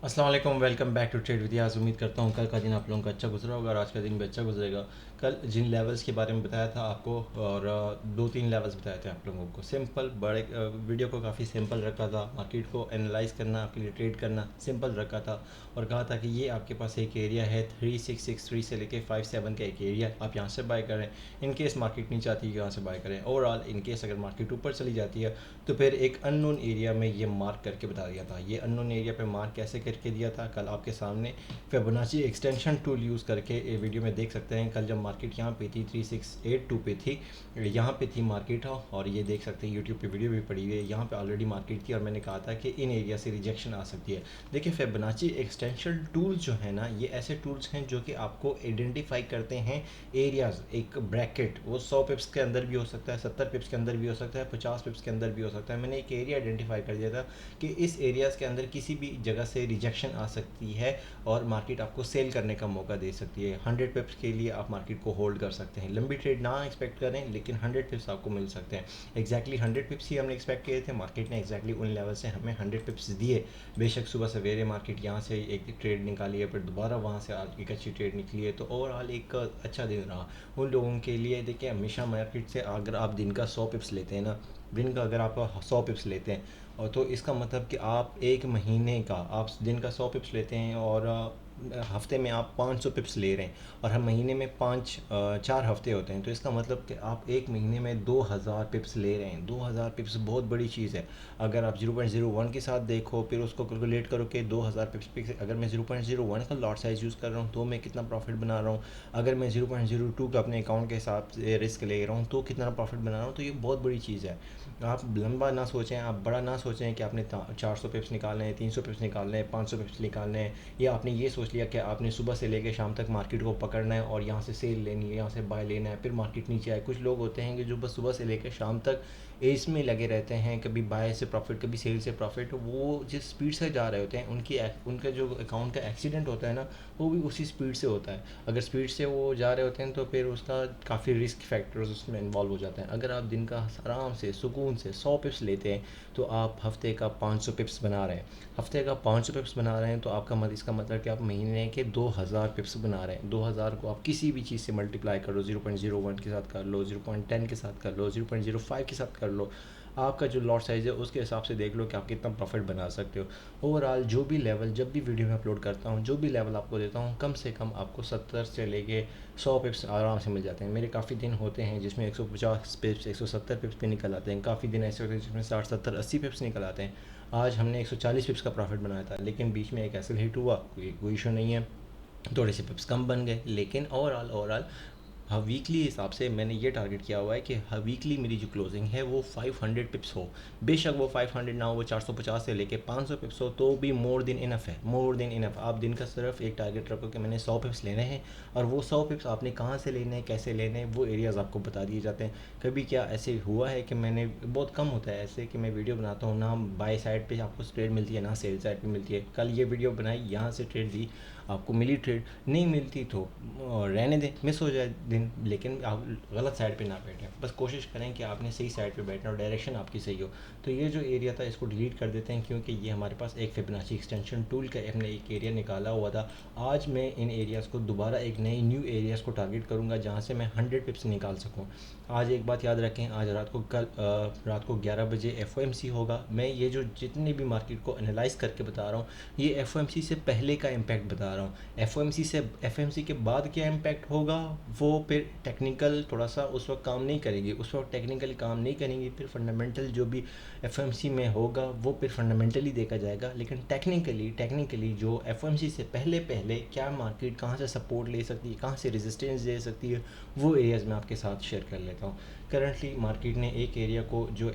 अस्सलाम वालेकुम, welcome back to trade with Yaz. उम्मीद करता हूँ कल का दिन आप लोगों का अच्छा गुजरा होगा और आज का दिन भी अच्छा गुजरेगा। कल जिन लेवल्स के बारे में बताया था आपको और दो तीन लेवल्स बताए थे आप लोगों को। सिंपल बड़े वीडियो को काफ़ी सिंपल रखा था। मार्केट को एनालाइज करना, आपके लिए ट्रेड करना सिंपल रखा था और कहा था कि ये आपके पास एक एरिया है 3663 से लेके 57 का एक एरिया, आप यहाँ से बाय करें। इन केस मार्केट नीचे आती है यहाँ से बाय करें। ओवरऑल इन केस अगर मार्केट ऊपर चली जाती है तो फिर एक अननोन एरिया में ये मार्क करके बता दिया था। ये अननोन एरिया पे मार्क कैसे करके दिया था कल आपके सामने फिबोनाची एक्सटेंशन टूल यूज़ करके ये वीडियो में देख सकते हैं। कल जब मार्केट यहाँ पे थी 3682 पे थी, यहाँ पे थी मार्केट और ये देख सकते हैं यूट्यूब पे वीडियो भी पड़ी हुई है। यहाँ पे ऑलरेडी मार्केट थी और मैंने कहा था कि इन एरिया से रिजेक्शन आ सकती है। देखिए फिबोनाची एक्सटेंशन टूल्स जो है ना, ये ऐसे टूल्स हैं जो कि आपको आइडेंटिफाई करते हैं एरियाज़। एक ब्रैकेट वो 100 पिप्स के अंदर भी हो सकता है, 70 पिप्स के अंदर भी हो सकता है, 50 पिप्स के अंदर भी हो सकता है। मैंने एक एरिया आइडेंटिफाई कर दिया था कि इस एरियाज़ के अंदर किसी भी जगह से रिजेक्शन आ सकती है और मार्केट आपको सेल करने का मौका दे सकती है। 100 पिप्स के लिए आप मार्केट को होल्ड कर सकते हैं। लंबी ट्रेड ना एक्सपेक्ट करें, लेकिन 100 पिप्स आपको मिल सकते हैं। एग्जैक्टली 100 पिप्स ही हमने एक्सपेक्ट किए थे। मार्केट ने एग्जैक्टली उन लेवल से हमें 100 पिप्स दिए। बेशक सुबह सवेरे मार्केट यहाँ से एक ट्रेड निकाली है, फिर दोबारा वहाँ से आज एक अच्छी ट्रेड निकली है, तो ओवरऑल एक अच्छा दिन रहा उन लोगों के लिए। देखिए हमेशा मार्केट से अगर आप दिन का 100 पिप्स लेते हैं ना, दिन का अगर आप 100 पिप्स लेते हैं और तो इसका मतलब कि आप एक महीने का आप दिन का 100 पिप्स लेते हैं और हफ्ते में आप 500 पिप्स ले रहे हैं और हर महीने में 4 हफ्ते होते हैं, तो इसका मतलब कि आप एक महीने में 2000 पिप्स ले रहे हैं। 2000 पिप्स बहुत बड़ी चीज़ है। अगर आप 0.01 के साथ देखो फिर उसको कैलकुलेट करो कि 2000 पिप्स पे अगर मैं 0.01 का लॉट साइज़ यूज़ कर रहा हूँ तो मैं कितना प्रॉफिट बना रहा हूँ। अगर मैं 0.02 का अपने अकाउंट के हिसाब से रिस्क ले रहा हूँ तो कितना प्रॉफिट बना रहा हूँ। तो ये बहुत बड़ी चीज़ है। आप लंबा ना सोचें, आप बड़ा ना सोचें कि आपने 400 पिप्स निकालने हैं, 300 पिप्स निकालने हैं, 500 पिप्स निकालने हैं, या आपने ये सोच लिया कि आपने सुबह से लेकर शाम तक मार्केट को पकड़ना है और यहाँ से सेल लेनी है, यहाँ से बाय लेना है, फिर मार्केट नीचे आए। कुछ लोग होते हैं कि जो बस सुबह से लेकर शाम तक इसमें लगे रहते हैं, कभी बाय से प्रॉफिट कभी सेल से प्रॉफिट। वो जिस स्पीड से जा रहे होते हैं उनका जो अकाउंट का एक्सीडेंट होता है ना, वो भी उसी स्पीड से होता है। अगर स्पीड से वो जा रहे होते हैं तो फिर उसका काफ़ी रिस्क फैक्टर्स उसमें इन्वॉल्व हो जाते हैं। अगर आप दिन का आराम से सुकून से 100 पिप्स लेते हैं तो आप हफ्ते का 500 पिप्स बना रहे हैं। हफ्ते का 500 पिप्स बना रहे हैं तो इसका मतलब कि आप महीने के 2000 पिप्स बना रहे हैं। 2000 को आप किसी भी चीज़ से मल्टीप्लाई कर लो, 0.01 के साथ कर लो, 0.10 के साथ कर लो, 0.05 के साथ कर लो। आपका जो लॉट साइज़ है उसके हिसाब से देख लो कि आप कितना प्रॉफिट बना सकते हो। ओवरऑल जो भी लेवल, जब भी वीडियो में अपलोड करता हूँ, जो भी लेवल आपको देता हूँ, कम से कम आपको 70 से लेके 100 पिप्स आराम से मिल जाते हैं। मेरे काफ़ी दिन होते हैं जिसमें 150 पिप्स 170 पिप्स पे निकल आते हैं। काफ़ी दिन ऐसे होते हैं जिसमें 60 70 80 पिप्स निकल आते हैं। आज हमने 140 पिप्स का प्रॉफिट बनाया था, लेकिन बीच में एक ऐसे हिट हुआ, कोई इशू नहीं है, थोड़े से पिप्स कम बन गए। लेकिन ओवरऑल हाँ, वीकली हिसाब से मैंने ये टारगेट किया हुआ है कि हाँ वीकली मेरी जो क्लोजिंग है वो 500 पिप्स हो। बेशक वो 500 ना हो, वो 450 से लेके 500 पिप्स हो, तो भी मोर देन इनफ है, मोर देन इनफ। आप दिन का सिर्फ एक टारगेट रखो कि मैंने 100 पिप्स लेने हैं और वो 100 पिप्स आपने कहाँ से लेने हैं, कैसे लेने हैं, वो एरियाज़ आपको बता दिए जाते हैं। कभी क्या ऐसे हुआ है कि मैंने, बहुत कम होता है ऐसे कि मैं वीडियो बनाता हूँ ना बाय साइड पे आपको ट्रेड मिलती है ना सेल साइड पे मिलती है। कल ये वीडियो बनाई, यहाँ से ट्रेड दी, आपको मिली ट्रेड, नहीं मिलती तो रहने दें, मिस हो जाए दिन, लेकिन आप गलत साइड पे ना बैठें। बस कोशिश करें कि आपने सही साइड पे बैठना और डायरेक्शन आपकी सही हो। तो ये जो एरिया था इसको डिलीट कर देते हैं, क्योंकि ये हमारे पास एक फिबोनाची एक्सटेंशन टूल का हमने एक एरिया निकाला हुआ था। आज मैं इन एरियाज़ को दोबारा एक नए न्यू एरियाज़ को टारगेट करूँगा जहाँ से मैं 100 पिप्स निकाल सकूँ। आज एक बात याद रखें, आज रात को 11 बजे FOMC होगा। मैं ये जो जितने भी मार्केट को एनालाइज करके बता रहा हूँ, ये FOMC से पहले का इम्पैक्ट बता रहा हूँ। FOMC के बाद क्या इम्पैक्ट होगा, वो फिर टेक्निकल थोड़ा सा उस वक्त काम नहीं करेगी, उस वक्त टेक्निकली काम नहीं करेंगी, फिर फंडामेंटल जो भी FOMC में होगा वो फिर फंडामेंटली देखा जाएगा। लेकिन टेक्निकली जो FOMC से पहले पहले क्या मार्केट कहाँ से सपोर्ट ले सकती है, कहाँ से रेजिस्टेंस दे सकती है, वो एरियाज़ मैं आपके साथ शेयर कर लेता हूँ। करंटली मार्केट ने एक एरिया को जो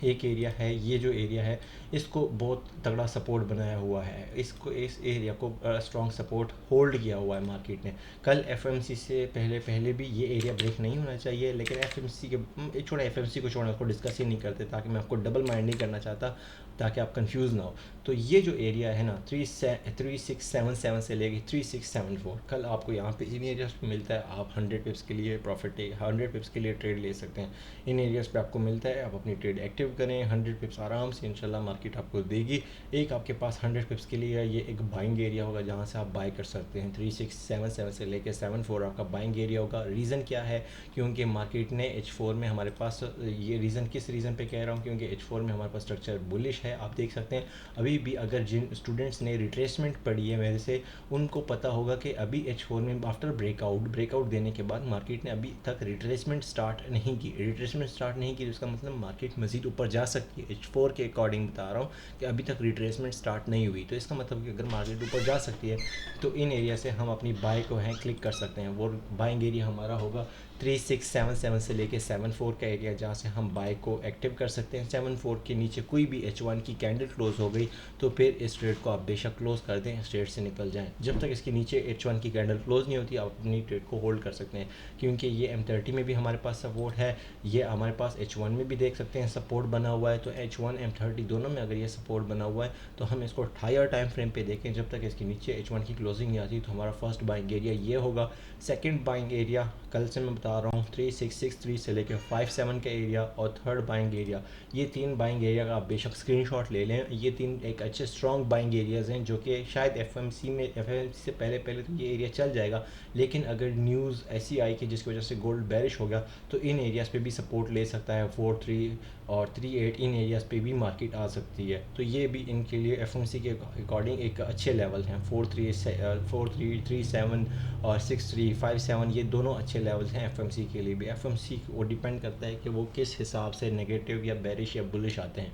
एक एरिया है, ये जो एरिया है इसको बहुत तगड़ा सपोर्ट बनाया हुआ है, इस एरिया को स्ट्रॉन्ग सपोर्ट होल्ड किया हुआ है मार्केट ने। कल FOMC से पहले भी ये एरिया ब्रेक नहीं होना चाहिए, लेकिन FOMC के छोड़ा, FOMC को छोड़ना, उसको डिस्कस ही नहीं करते ताकि मैं आपको डबल माइंड नहीं करना चाहता। ताकि आप कंफ्यूज ना हो। तो ये जो एरिया है ना 3677 से लेके 3674, कल आपको यहाँ पे इन एरियाज पे मिलता है। आप 100 पिप्स के लिए 100 पिप्स के लिए ट्रेड ले सकते हैं। इन एरियाज़ पे आपको मिलता है, आप अपनी ट्रेड एक्टिव करें, 100 पिप्स आराम से इंशाल्लाह मार्केट आपको देगी। एक आपके पास 100 पिप्स के लिए ये एक बाइंग एरिया होगा जहाँ से आप बाय कर सकते हैं। 3677 से लेकर 74 आपका बाइंग एरिया होगा। रीज़न क्या है? क्योंकि मार्केट ने H4 में हमारे पास, ये रीज़न किस रीज़न पे कह रहा हूँ, क्योंकि H4 में हमारे पास स्ट्रक्चर बुलिश है। आप देख सकते हैं अभी भी, अगर जिन स्टूडेंट्स ने रिट्रेसमेंट पढ़ी है मेरे से, उनको पता होगा कि अभी H4 में आफ्टर ब्रेकआउट देने के बाद मार्केट ने अभी तक रिट्रेसमेंट स्टार्ट नहीं की। रिट्रेसमेंट स्टार्ट नहीं की तो इसका मतलब मार्केट मज़ीद ऊपर जा सकती है। H4 के अकॉर्डिंग बता रहा हूँ कि अभी तक रिट्रेसमेंट स्टार्ट नहीं हुई, तो इसका मतलब कि अगर मार्केट ऊपर जा सकती है तो इन एरिया से हम अपनी बाय को हैं क्लिक कर सकते हैं। वो बाइंग एरिया हमारा होगा 3677 से लेके 74 का एरिया, जहाँ से हम बाय को एक्टिव कर सकते हैं। 74 के नीचे कोई भी H1 की कैंडल क्लोज हो गई तो फिर इस ट्रेड को आप बेशक क्लोज कर दें, इस ट्रेड से निकल जाएं। जब तक इसके नीचे H1 की कैंडल क्लोज नहीं होती, आप अपनी ट्रेड को होल्ड कर सकते हैं, क्योंकि ये M30 में भी हमारे पास सपोर्ट है, ये हमारे पास H1 में भी देख सकते हैं सपोर्ट बना हुआ है। तो H1 M30 दोनों में अगर ये सपोर्ट बना हुआ है तो हम इसको हायर टाइम फ्रेम पे देखें। जब तक इसके नीचे H1 की क्लोजिंग नहीं आती तो हमारा फर्स्ट बाइंग एरिया ये होगा। सेकंड बाइंग एरिया कल से मैं बता रहा हूँ 3663 से लेकर 57 का एरिया, और थर्ड बाइंग एरिया। ये तीन बाइंग एरिया का आप बेशक स्क्रीनशॉट ले लें। ये तीन एक अच्छे स्ट्रॉन्ग बाइंग एरियाज़ हैं जो कि शायद एफएमसी से पहले तो ये एरिया चल जाएगा, लेकिन अगर न्यूज़ ऐसी आई कि जिसकी वजह से गोल्ड बेरिश हो गया तो इन एरियाज़ पे भी सपोर्ट ले सकता है। 43 और 38 इन एरियाज़ पे भी मार्केट आ सकती है। तो ये भी इनके लिए एफएमसी के अकॉर्डिंग एक अच्छे लेवल हैं। 4337 और 6357 ये दोनों अच्छे लेवल्स हैं एफएमसी के लिए भी। एफएमसी वो डिपेंड करता है कि वो किस हिसाब से नेगेटिव या बेरिश या बुलिश आते हैं।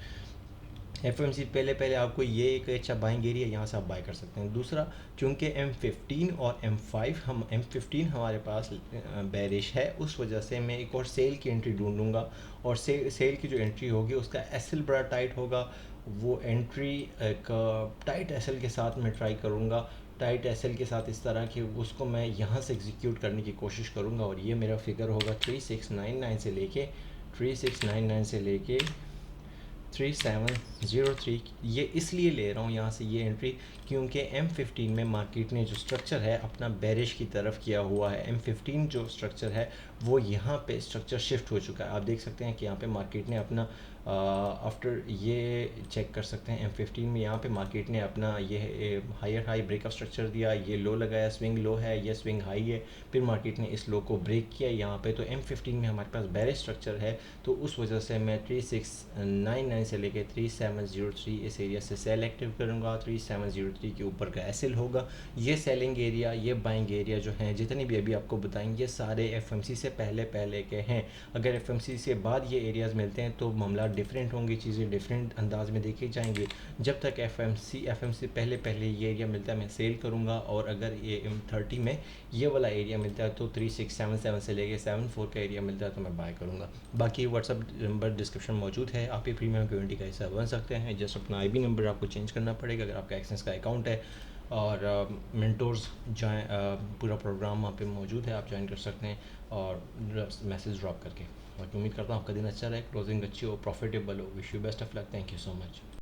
एफएमसी पहले आपको ये एक अच्छा बाइंग एरिया, यहाँ से आप बाय कर सकते हैं। दूसरा, चूँकि M15 और M15 हमारे पास बेरिश है, उस वजह से मैं एक और सेल की एंट्री ढूंढूंगा, और सेल की जो एंट्री होगी उसका एसएल बड़ा टाइट होगा। वो एंट्री एक टाइट एसएल के साथ मैं ट्राई करूँगा। टाइट एसएल के साथ इस तरह कि उसको मैं यहाँ से एग्जीक्यूट करने की कोशिश करूँगा, और ये मेरा फिगर होगा 3699 से लेके 3703। ये इसलिए ले रहा हूँ यहाँ से ये एंट्री क्योंकि M15 में मार्केट ने जो स्ट्रक्चर है अपना बेरिश की तरफ किया हुआ है। M15 जो स्ट्रक्चर है वो यहाँ पे स्ट्रक्चर शिफ्ट हो चुका है। आप देख सकते हैं कि यहाँ पे मार्केट ने अपना आफ्टर ये चेक कर सकते हैं M15 में यहाँ पे मार्केट ने अपना ये हायर हाई ब्रेकअप स्ट्रक्चर दिया, ये लो लगाया, स्विंग लो है, ये स्विंग हाई है, फिर मार्केट ने इस लो को ब्रेक किया यहाँ पे। तो M15 में हमारे पास बेरिश स्ट्रक्चर है, तो उस वजह से मैं 3699 से लेके 3703 इस एरिया से सेल एक्टिव करूँगा। 3703 के ऊपर का एसएल होगा। ये सेलिंग एरिया, ये बाइंग एरिया जो हैं जितने भी अभी आपको बताएंगे सारे एफएमसी से पहले के हैं। अगर एफएमसी से बाद ये एरियाज़ मिलते हैं तो मामला डिफरेंट होंगे, चीज़ें डिफरेंट अंदाज में देखी जाएंगी। जब तक एफएमसी पहले ये एरिया मिलता है मैं सेल करूँगा, और अगर ये M30 में ये वाला एरिया मिलता है तो 3677 से लेके 74 का एरिया मिलता है तो मैं बाय करूँगा। बाकी व्हाट्सअप नंबर डिस्क्रिप्शन मौजूद है, आप ये प्रीमियम कम्युनिटी का हिस्सा बन सकते हैं। जस्ट अपना आईबी नंबर आपको चेंज करना पड़ेगा अगर आपका एक्सेस का अकाउंट है, और मेंटोर्स जॉइन, पूरा प्रोग्राम वहाँ पे मौजूद है, आप ज्वाइन कर सकते हैं और मैसेज ड्रॉप करके। और उम्मीद करता हूँ आपका दिन अच्छा रहे, क्लोजिंग अच्छी हो, प्रॉफिटेबल हो। Wish you best of luck. Thank you so much.